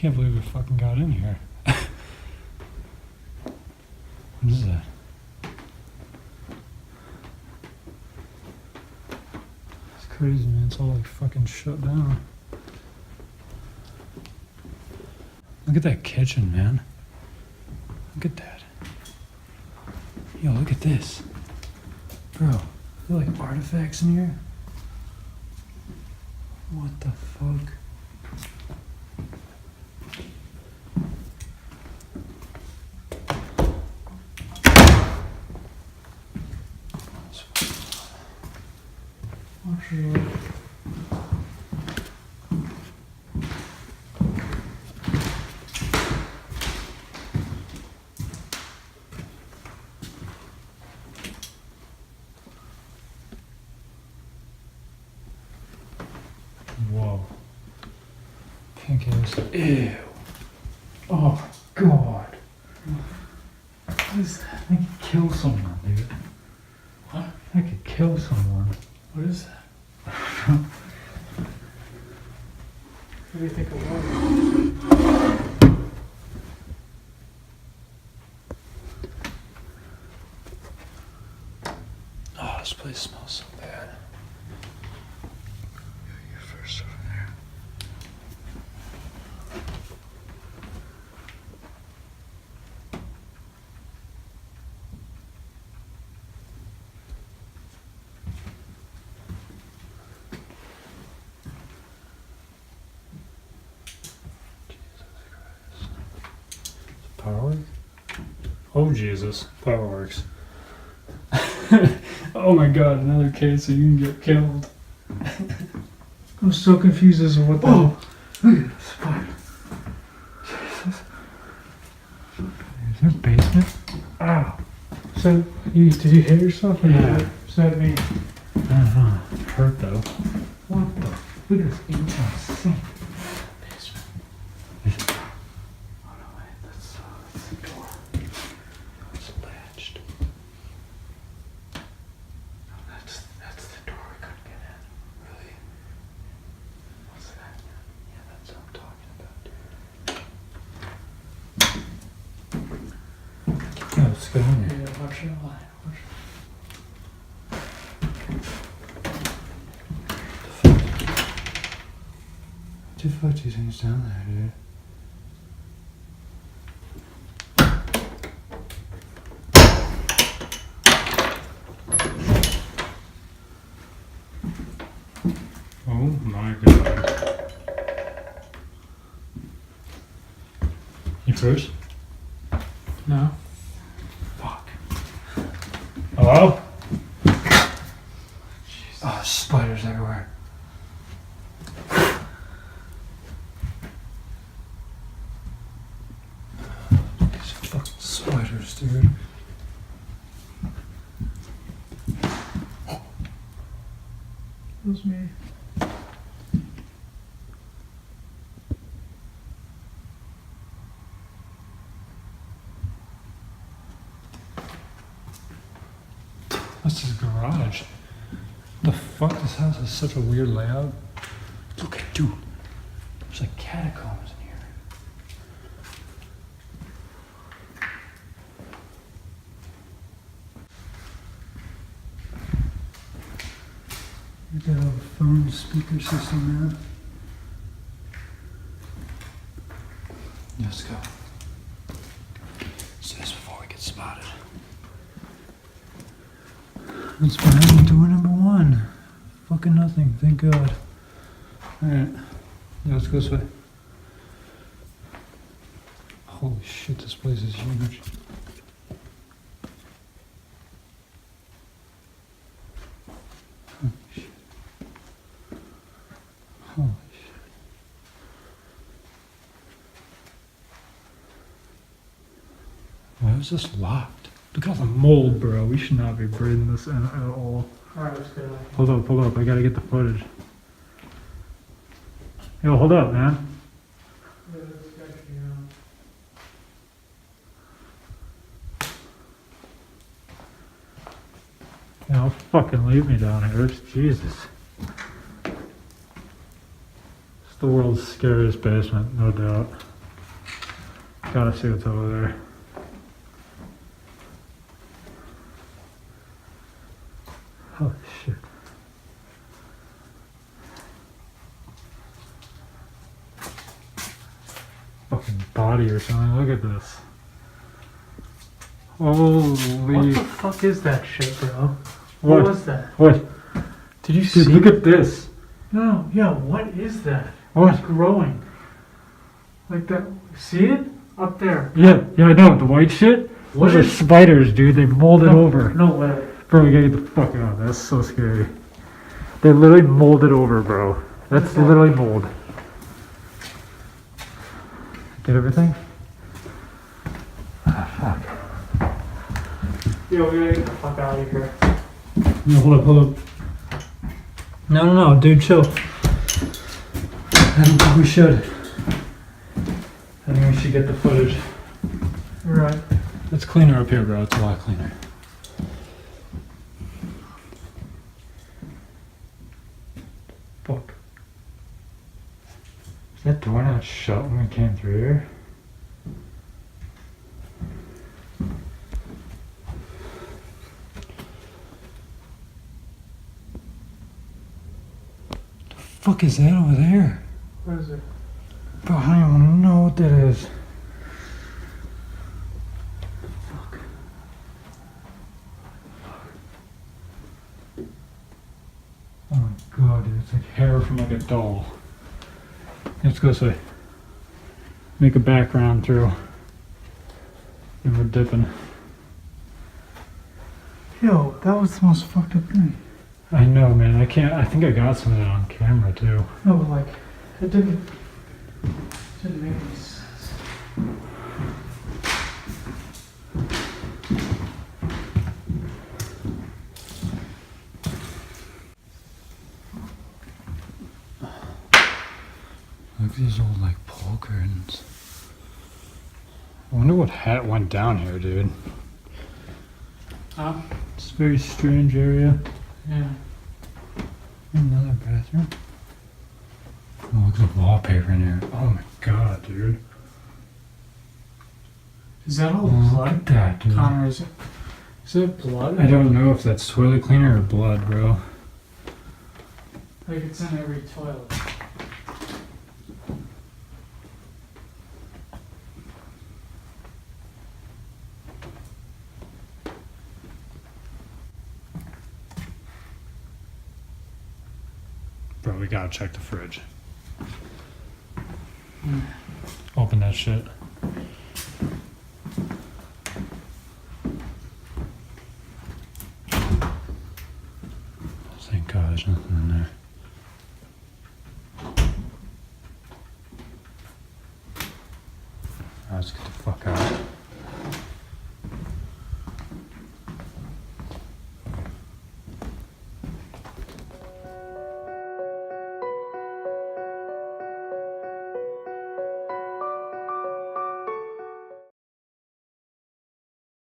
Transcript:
can't believe we fucking got in here. What is that? It's crazy, man. It's all like fucking shut down. Look at that kitchen, man. Look at that. Yo, look at this. Bro, there are like artifacts in here? What the fuck? Whoa. Pink ass. Ew. Oh, God. What is that? I could kill someone, dude. What? I could kill someone. What is that? What do you think it was? Oh, this place smells so bad. You first over there. Power? Oh Jesus, fireworks. Oh my God, another case so you can get killed. I'm so confused as to what the hell. Look at this spider. Jesus. Is there a basement? Ow. So, did you hit yourself? Or Yeah. Is that me? I don't know. It hurt though. What the? Look at this insane sink. Basement. Oh no, wait, that's the door. It's latched. No, that's the door we couldn't get in. Really? What's that? Yeah, that's what I'm talking about, dude. Yeah, let's go in there. Yeah, watch your line. What the fuck do you think's down there, dude? Oh my God. You first? No. Fuck. Hello? Oh, spiders everywhere. These fucking spiders, dude. It was me. That's his garage. The fuck? This house has such a weird layout. Look at, dude. There's like catacombs in here. You got a phone speaker system, man. Let's go. Say this before we get spotted. That's behind door number one. Fucking nothing, thank God. Alright. Yeah, let's go this way. Holy shit, this place is huge. Holy shit. Holy shit. Why is this locked? Look at all the mold, bro. We should not be breathing this in at all. Alright, let's go. Hold up. I gotta get the footage. Yo, hold up, man. Yeah, let's go, you know. You know, fucking leave me down here. Jesus. It's the world's scariest basement, no doubt. Gotta see what's over there. Oh shit. Fucking body or something. Look at this. Holy. What the fuck is that shit, bro? What? What was that? What? Did you Dude, see? look at this. No, yeah, what is that? What? It's growing. Like that. See it? Up there. Yeah, I know. The white shit? What Those are is- spiders, dude. They molded over. No way. Bro, we gotta get the fuck out. That's so scary. They literally molded over, bro. That's What's that? literally mold. Get everything? Ah, fuck. Yo, we gotta get the fuck out of here. No, hold up. No, dude, chill. I don't think we should. I think we should get the footage. You're right. It's cleaner up here, bro. It's a lot cleaner. Fuck. Is that door not shut when we came through here? The fuck is that over there? What is it? Bro, I don't even know what that is. Fuck. Oh my god, dude, it's like hair from like a doll. Let's go say. Make a background through. And we're dipping. Yo, that was the most fucked up thing. I know, man. I think I got some of that on camera too. No, but like, it didn't make any sense. Look at these old like pole curtains. I wonder what hat went down here, dude. Huh? It's a very strange area. Yeah. Another bathroom. Oh, look at the wallpaper in here. Oh my god, dude. Is that all Oh, look blood? at that, dude. Connor, is it blood? I don't know if that's toilet cleaner or blood, bro. Like it's in every toilet. Bro, we gotta check the fridge. Open that shit. Thank God there's nothing in there.